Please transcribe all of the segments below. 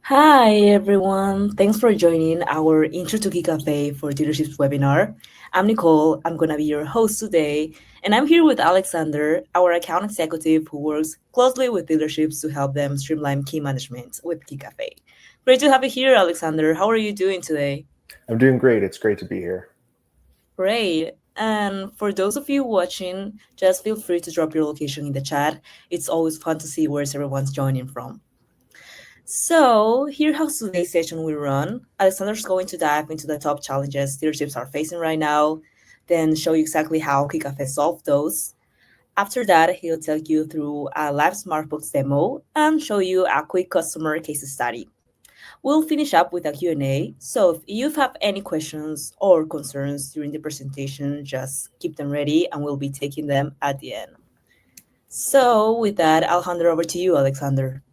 Hi everyone, thanks for joining our Intro to Keycafe for Dealerships webinar. I'm Nicole, I'm gonna be your host today, and I'm here with Alexander, our account executive who works closely with dealerships to help them streamline key management with Keycafe. Great to have you here, Alexander. How are you doing today? I'm doing great. It's great to be here. Great. And for those of you watching, just feel free to drop your location in the chat. It's always fun to see where everyone's joining from. So, here how today's session will run. Alexander's going to dive into the top challenges dealerships are facing right now, then show you exactly how Keycafe solved those. After that, he'll take you through a live SmartBox demo and show you a quick customer case study. We'll finish up with a Q&A, so if you have any questions or concerns during the presentation, just keep them ready and we'll be taking them at the end. So, with that, I'll hand it over to you, Alexander.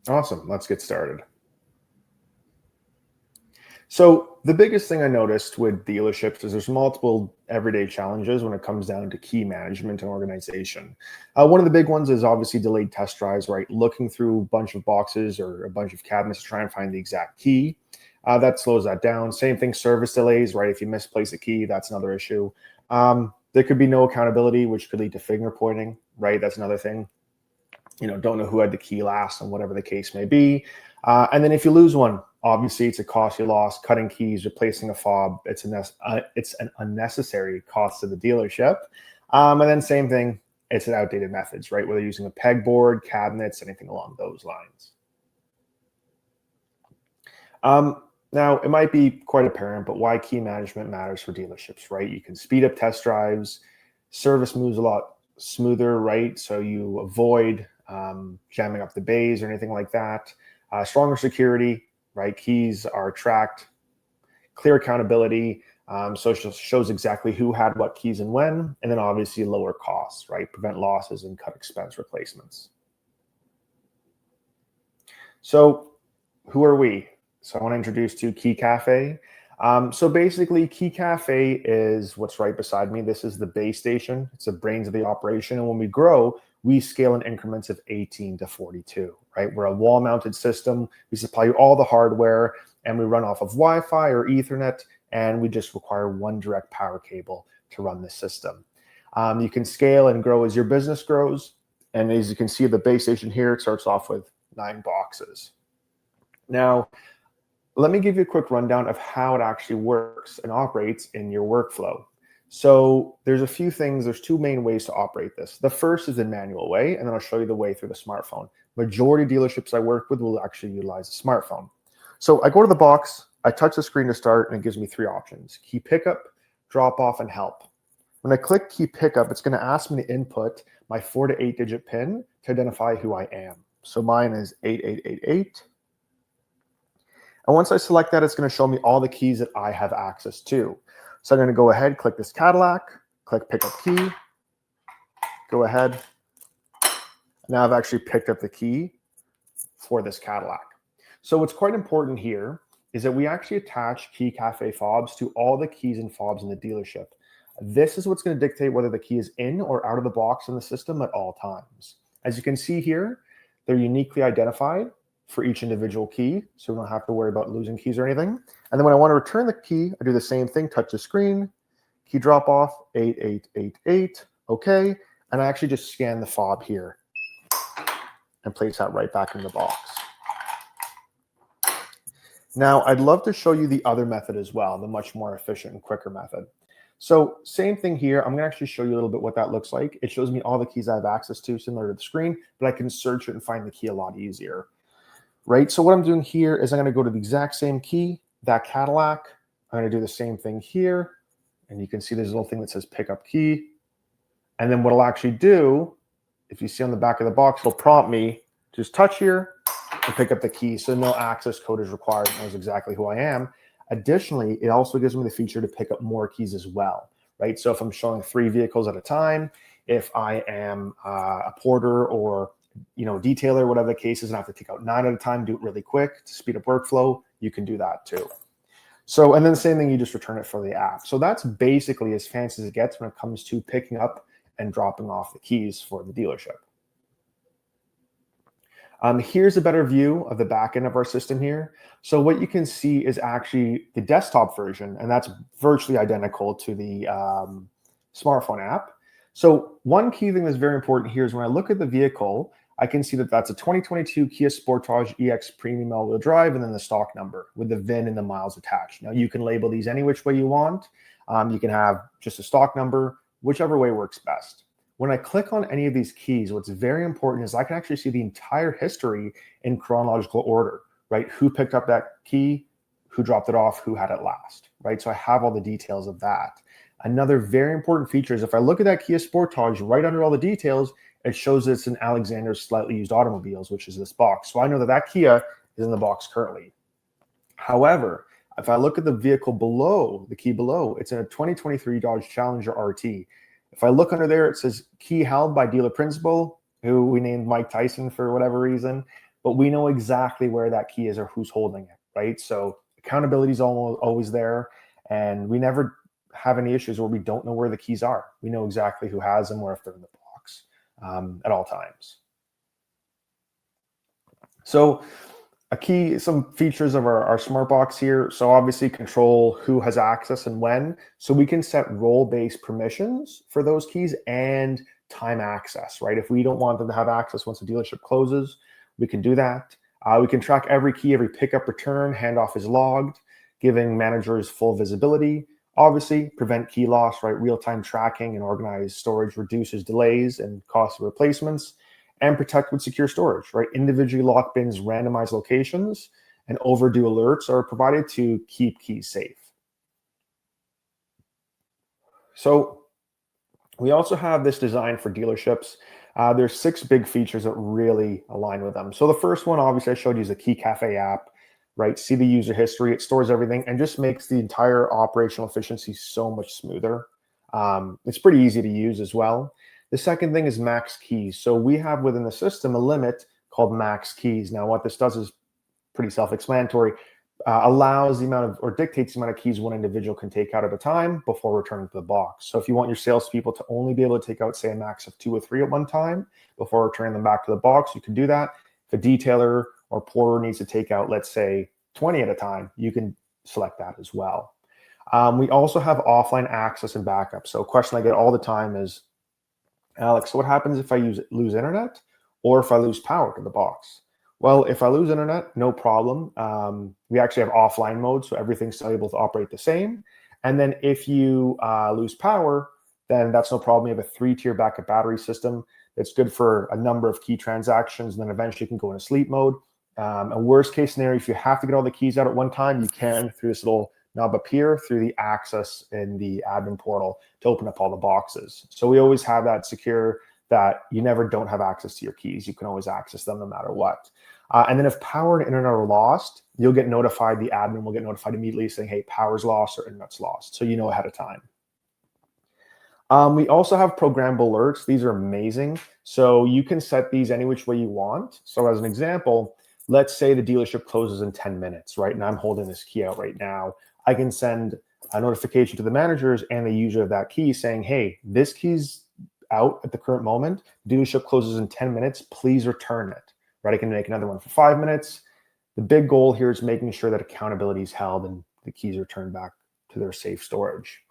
Awesome. Let's get started. So the biggest thing I noticed with dealerships is there's multiple everyday challenges when it comes down to key management and organization. One of the big ones is obviously delayed test drives, right? Looking through a bunch of boxes or a bunch of cabinets to try and find the exact key. That slows that down. Same thing, service delays, right? If you misplace a key, that's another issue. There could be no accountability, which could lead to finger pointing, right? That's another thing. Don't know who had the key last and whatever the case may be. And then if you lose one, obviously it's a costly loss. Cutting keys, replacing a fob, it's an unnecessary cost to the dealership. And then same thing, it's an outdated methods, right? Whether using a pegboard, cabinets, anything along those lines. Now, it might be quite apparent, but why key management matters for dealerships, right? You can speed up test drives, service moves a lot smoother, right? So you avoid jamming up the bays or anything like that. Stronger security, right? Keys are tracked, clear accountability. So it shows exactly who had what keys and when, and then obviously lower costs, right? Prevent losses and cut expense replacements. So who are we? So I want to introduce you to Keycafe. So basically, Keycafe is what's right beside me. This is the base station. It's the brains of the operation. And when we grow, we scale in increments of 18 to 42, right? We're a wall-mounted system. We supply you all the hardware, and we run off of Wi-Fi or Ethernet, and we just require one direct power cable to run the system. You can scale and grow as your business grows. And as you can see, the base station here, it starts off with 9 boxes. Now, let me give you a quick rundown of how it actually works and operates in your workflow. So there's a few things, there's 2 main ways to operate this. The first is the manual way, and then I'll show you the way through the smartphone. Majority of dealerships I work with will actually utilize a smartphone. So I go to the box, I touch the screen to start, and it gives me 3 options: key pickup, drop off, and help. When I click key pickup, it's going to ask me to input my 4 to 8 digit PIN to identify who I am. So mine is 8888. And once I select that, it's going to show me all the keys that I have access to. So I'm going to go ahead, click this Cadillac, click pick up key, go ahead. Now I've actually picked up the key for this Cadillac. So what's quite important here is that we actually attach Keycafe fobs to all the keys and fobs in the dealership. This is what's going to dictate whether the key is in or out of the box in the system at all times. As you can see here, they're uniquely identified for each individual key, so we don't have to worry about losing keys or anything. And then when I want to return the key, I do the same thing, touch the screen, key drop off, 8888, okay, and I actually just scan the fob here and place that right back in the box. Now, I'd love to show you the other method as well, the much more efficient and quicker method. So same thing here. I'm going to actually show you a little bit what that looks like. It shows me all the keys I have access to, similar to the screen, but I can search it and find the key a lot easier. Right, so what I'm doing here is I'm going to go to the exact same key, that Cadillac. I'm going to do the same thing here. And you can see there's a little thing that says pick up key. And then what I'll actually do, if you see on the back of the box, it'll prompt me to just touch here and pick up the key. So no access code is required. It knows exactly who I am. Additionally, it also gives me the feature to pick up more keys as well. Right, so if I'm showing 3 vehicles at a time, if I am a porter or detailer, whatever the case is, and I have to take out 9 at a time, do it really quick to speed up workflow, you can do that too. So, and then the same thing, you just return it for the app. So that's basically as fancy as it gets when it comes to picking up and dropping off the keys for the dealership. Here's a better view of the back end of our system here. So what you can see is actually the desktop version, and that's virtually identical to the smartphone app. So one key thing that's very important here is when I look at the vehicle, I can see that that's a 2022 Kia Sportage EX Premium all-wheel drive, and then the stock number with the VIN and the miles attached. Now you can label these any which way you want. You can have just a stock number, whichever way works best. When I click on any of these keys, what's very important is I can actually see the entire history in chronological order, right? Who picked up that key, who dropped it off, who had it last, right? So I have all the details of that. Another very important feature is if I look at that Kia Sportage, right under all the details, it shows it's an Alexander's Slightly Used Automobiles, which is this box. So I know that that Kia is in the box currently. However, if I look at the vehicle below, the key below, it's in a 2023 Dodge Challenger RT. If I look under there, it says key held by dealer principal, who we named Mike Tyson for whatever reason, but we know exactly where that key is or who's holding it, right? So accountability is always there, and we never have any issues where we don't know where the keys are. We know exactly who has them or if they're in the box at all times. So some features of our SmartBox here. So obviously control who has access and when. So we can set role-based permissions for those keys and time access, right? If we don't want them to have access once the dealership closes, we can do that. We can track every key, every pickup, return, handoff is logged, giving managers full visibility. Obviously, prevent key loss, right? Real-time tracking and organized storage reduces delays and cost of replacements. And protect with secure storage, right? Individually locked bins, randomized locations, and overdue alerts are provided to keep keys safe. So we also have this design for dealerships. There's 6 big features that really align with them. So the first one, obviously, I showed you is the Keycafe app, right? See the user history, it stores everything, and just makes the entire operational efficiency so much smoother. It's pretty easy to use as well. The second thing is max keys. So we have within the system a limit called max keys. Now, what this does is pretty self-explanatory. Allows the amount of, or dictates the amount of keys one individual can take out at a time before returning to the box. So if you want your salespeople to only be able to take out, say, a max of 2 or 3 at one time before returning them back to the box, you can do that. If a detailer or porter needs to take out, let's say, 20 at a time, you can select that as well. We also have offline access and backup. So a question I get all the time is, Alex, what happens if I lose internet or if I lose power to the box? Well, if I lose internet, no problem. We actually have offline mode, so everything's still able to operate the same. And then if you lose power, then that's no problem. You have a 3-tier backup battery system that's good for a number of key transactions, and then eventually you can go into sleep mode. A worst case scenario, if you have to get all the keys out at one time, you can through this little knob up here through the access in the admin portal to open up all the boxes. So we always have that secure that you never don't have access to your keys. You can always access them no matter what. And then if power and internet are lost, you'll get notified, the admin will get notified immediately saying, hey, power's lost or internet's lost. So you know ahead of time. We also have programmable alerts. These are amazing. So you can set these any which way you want. So as an example, let's say the dealership closes in 10 minutes, right? And I'm holding this key out right now. I can send a notification to the managers and the user of that key saying, hey, this key's out at the current moment. Dealership closes in 10 minutes. Please return it, right? I can make another one for 5 minutes. The big goal here is making sure that accountability is held and the keys are returned back to their safe storage.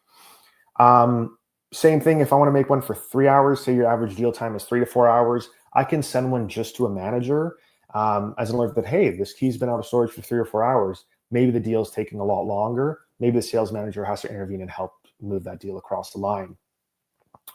Same thing, if I want to make one for 3 hours, say your average deal time is 3 to 4 hours, I can send one just to a manager as an alert that, hey, this key's been out of storage for 3 or 4 hours. Maybe the deal's taking a lot longer. Maybe the sales manager has to intervene and help move that deal across the line.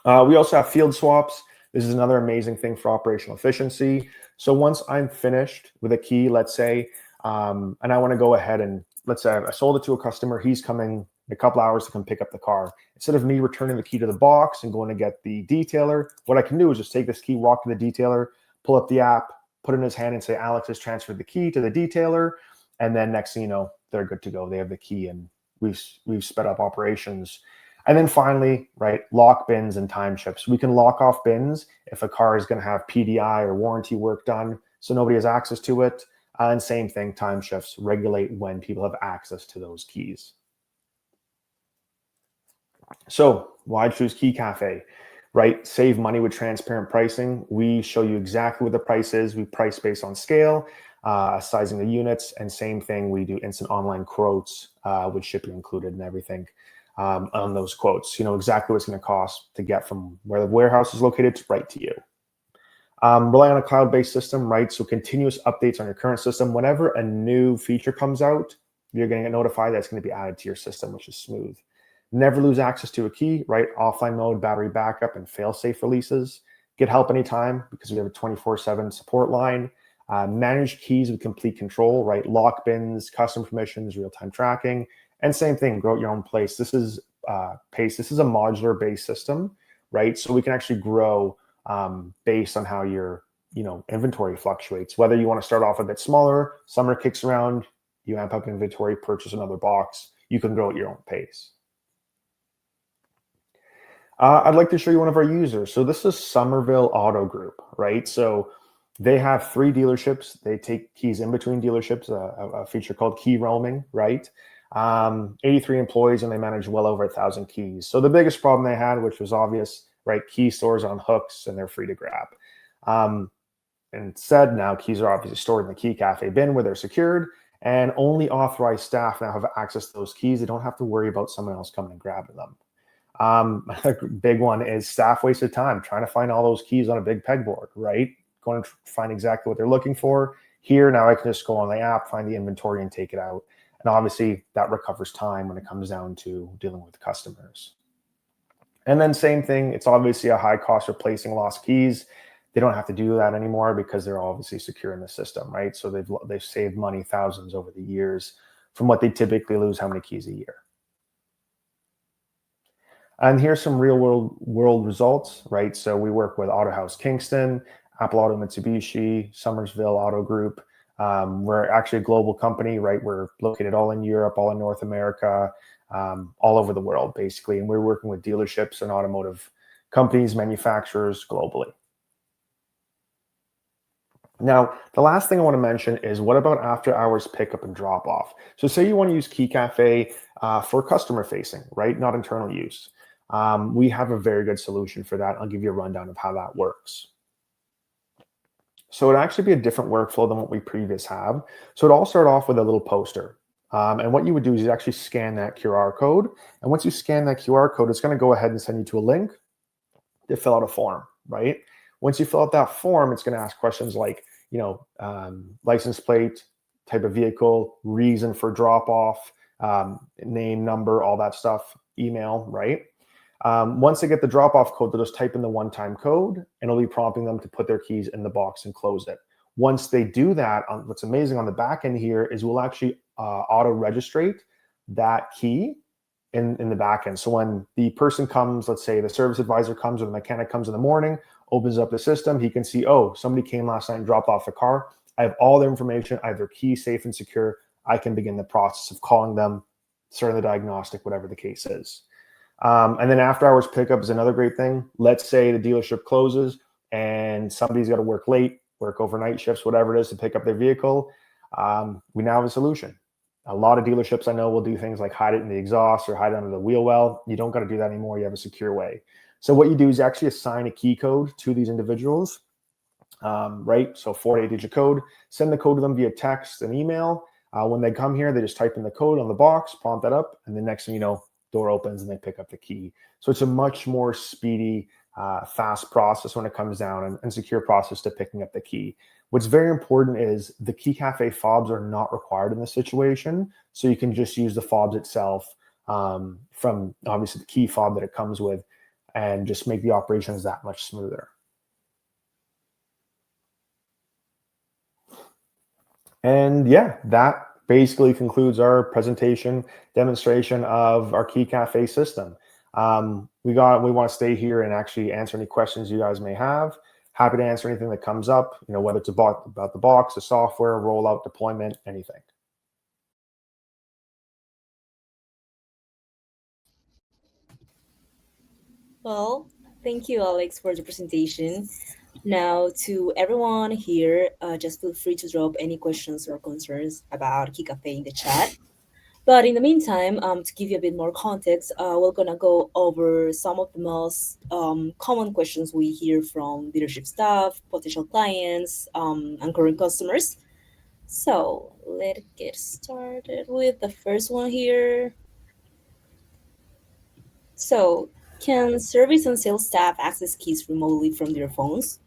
We also have field swaps. This is another amazing thing for operational efficiency. So once I'm finished with a key, let's say, and I want to go ahead and let's say I sold it to a customer, he's coming in a couple hours to come pick up the car. Instead of me returning the key to the box and going to get the detailer, what I can do is just take this key, walk to the detailer, pull up the app, put it in his hand and say, Alex has transferred the key to the detailer. And then next thing you know, they're good to go. They have the key and we've sped up operations. And then finally, right, lock bins and time chips. We can lock off bins if a car is going to have PDI or warranty work done, so nobody has access to it. And same thing, time shifts regulate when people have access to those keys. So why choose Keycafe? right? Save money with transparent pricing. We show you exactly what the price is. We price based on scale, sizing the units, and same thing, we do instant online quotes with shipping included and everything on those quotes. You know exactly what it's going to cost to get from where the warehouse is located to right to you. Rely on a cloud-based system, right? So continuous updates on your current system. Whenever a new feature comes out, you're going to get notified that it's going to be added to your system, which is smooth. Never lose access to a key, right? Offline mode, battery backup, and fail-safe releases. Get help anytime because we have a 24/7 support line. Manage keys with complete control, right? Lock bins, custom permissions, real-time tracking, and same thing, grow at your own pace. This is This is a modular-based system, right? So we can actually grow based on how your inventory fluctuates. Whether you want to start off a bit smaller, summer kicks around, you amp up inventory, purchase another box, you can grow at your own pace. I'd like to show you one of our users. So this is Sommerville Auto Group, right? So they have 3 dealerships. They take keys in between dealerships, a feature called key roaming, right? 83 employees, and they manage well over 1,000 keys. So the biggest problem they had, which was obvious, right? Key stores on hooks, and they're free to grab. And instead, now keys are obviously stored in the Keycafe bin where they're secured, and only authorized staff now have access to those keys. They don't have to worry about someone else coming and grabbing them. A big one is staff wasted time trying to find all those keys on a big pegboard, right? Going to find exactly what they're looking for. Here, now I can just go on the app, find the inventory, and take it out. And obviously, that recovers time when it comes down to dealing with customers. And then same thing, it's obviously a high cost replacing lost keys. They don't have to do that anymore because they're obviously secure in the system, right? So they've saved money, thousands over the years from what they typically lose how many keys a year. And here's some real world results, right? So we work with Auto House Kingston, Apple Auto Mitsubishi, Sommerville Auto Group. We're actually a global company, right? We're located all in Europe, all in North America, all over the world, basically. And we're working with dealerships and automotive companies, manufacturers globally. Now, the last thing I want to mention is what about after hours pickup and drop off? So say you want to use Keycafe for customer facing, right? Not internal use. We have a very good solution for that. I'll give you a rundown of how that works. So it'd actually be a different workflow than what we previously have. So it all start off with a little poster. And what you would do is you actually scan that QR code. And once you scan that QR code, it's going to go ahead and send you to a link to fill out a form, right? Once you fill out that form, it's going to ask questions like, license plate, type of vehicle, reason for drop off, name, number, all that stuff, email, right? Once they get the drop-off code, they'll just type in the one-time code, and it'll be prompting them to put their keys in the box and close it. Once they do that, what's amazing on the back end here is we'll actually auto-registrate that key in the back end. So when the person comes, let's say the service advisor comes or the mechanic comes in the morning, opens up the system, he can see, oh, somebody came last night and dropped off the car. I have all their information, I have their key safe and secure. I can begin the process of calling them, starting the diagnostic, whatever the case is. And then after hours pickup is another great thing. Let's say the dealership closes and somebody's got to work late, work overnight shifts, whatever it is to pick up their vehicle. We now have a solution. A lot of dealerships I know will do things like hide it in the exhaust or hide it under the wheel well. You don't got to do that anymore. You have a secure way. So what you do is actually assign a key code to these individuals, right? So 4-8-digit code, send the code to them via text and email. When they come here, they just type in the code on the box, prompt that up, and the next thing you know, door opens and they pick up the key. So it's a much more speedy, fast process when it comes down and secure process to picking up the key. What's very important is the Keycafe fobs are not required in this situation. So you can just use the fobs itself from obviously the key fob that it comes with and just make the operations that much smoother. And yeah, that basically concludes our presentation demonstration of our Keycafe system. We want to stay here and actually answer any questions you guys may have. Happy to answer anything that comes up, whether it's about the box, the software, rollout, deployment, anything. Well, thank you, Alex, for the presentation. Now, to everyone here, just feel free to drop any questions or concerns about Keycafe in the chat. But in the meantime, to give you a bit more context, we're gonna go over some of the most common questions we hear from leadership staff, potential clients, and current customers. So let's get started with the first one here. So, can service and sales staff access keys remotely from their phones?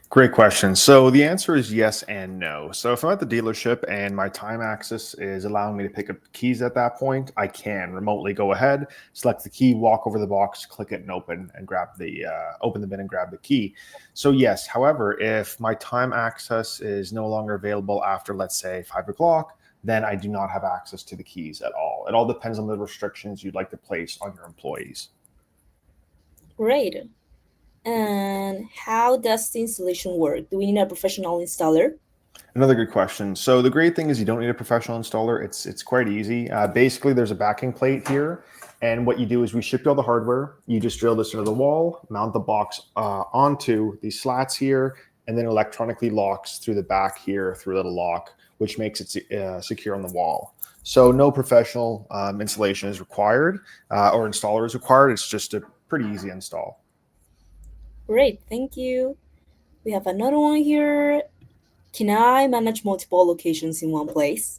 Great question. So the answer is yes and no. So if I'm at the dealership and my time access is allowing me to pick up the keys at that point, I can remotely go ahead, select the key, walk over the box, click it, and open the bin and grab the key. So yes. However, if my time access is no longer available after, let's say, 5 o'clock, then I do not have access to the keys at all. It all depends on the restrictions you'd like to place on your employees. Great. And how does the installation work? Do we need a professional installer? Another good question. So the great thing is you don't need a professional installer. It's quite easy. Basically, there's a backing plate here, and what you do is we ship you all the hardware. You just drill this into the wall, mount the box onto these slats here, and then electronically locks through the back here through a little lock, which makes it secure on the wall. So no professional installation is required or installer is required. It's just a pretty easy install. Great, thank you. We have another one here. Can I manage multiple locations in one place?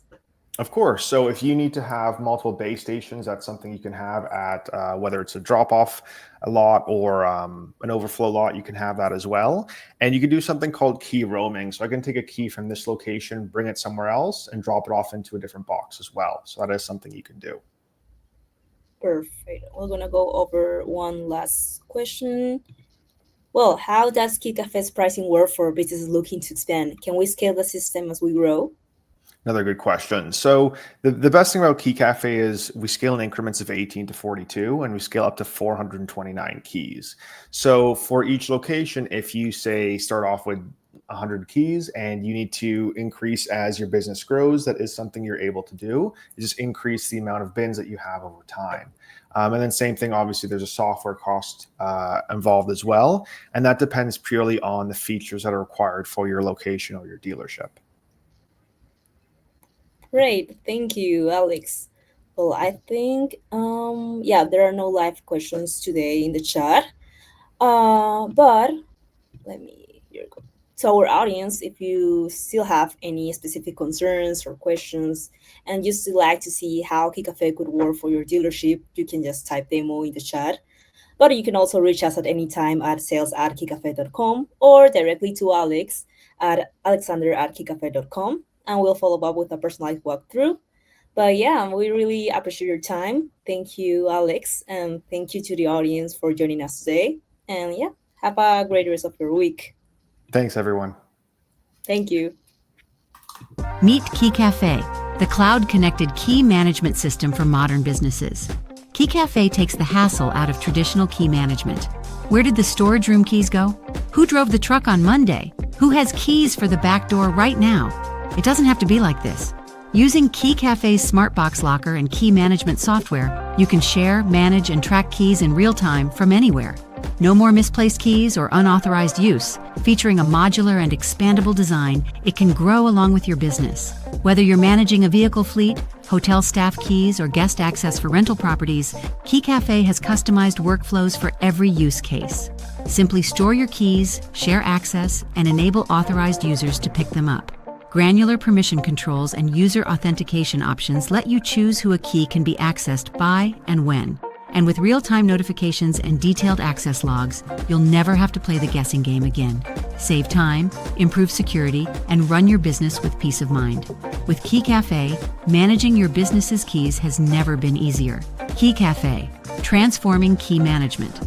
Of course. So if you need to have multiple base stations, that's something you can have at whether it's a drop-off lot or an overflow lot, you can have that as well. And you can do something called key roaming. So I can take a key from this location, bring it somewhere else, and drop it off into a different box as well. So that is something you can do. Perfect. We're gonna go over one last question. Well, how does Keycafe's pricing work for businesses looking to expand? Can we scale the system as we grow? Another good question. So the best thing about Keycafe is we scale in increments of 18 to 42, and we scale up to 429 keys. So for each location, if you say start off with 100 keys and you need to increase as your business grows, that is something you're able to do. You just increase the amount of bins that you have over time. And then same thing, obviously, there's a software cost involved as well. And that depends purely on the features that are required for your location or your dealership. Great, thank you, Alex. Well, I think, yeah, there are no live questions today in the chat. But let me, here we go. To our audience, if you still have any specific concerns or questions and you still like to see how Keycafe could work for your dealership, you can just type demo in the chat. But you can also reach us at any time at sales@keycafe.com or directly to Alex at alexander@keycafe.com, and we'll follow up with a personalized walkthrough. But yeah, we really appreciate your time. Thank you, Alex, and thank you to the audience for joining us today. And yeah, have a great rest of your week. Thanks, everyone. Thank you. Meet Keycafe, the cloud-connected key management system for modern businesses. Keycafe takes the hassle out of traditional key management. Where did the storage room keys go? Who drove the truck on Monday? Who has keys for the back door right now? It doesn't have to be like this. Using Keycafe's SmartBox locker and key management software, you can share, manage, and track keys in real time from anywhere. No more misplaced keys or unauthorized use. Featuring a modular and expandable design, it can grow along with your business. Whether you're managing a vehicle fleet, hotel staff keys, or guest access for rental properties, Keycafe has customized workflows for every use case. Simply store your keys, share access, and enable authorized users to pick them up. Granular permission controls and user authentication options let you choose who a key can be accessed by and when. And with real-time notifications and detailed access logs, you'll never have to play the guessing game again. Save time, improve security, and run your business with peace of mind. With Keycafe, managing your business's keys has never been easier. Keycafe, transforming key management.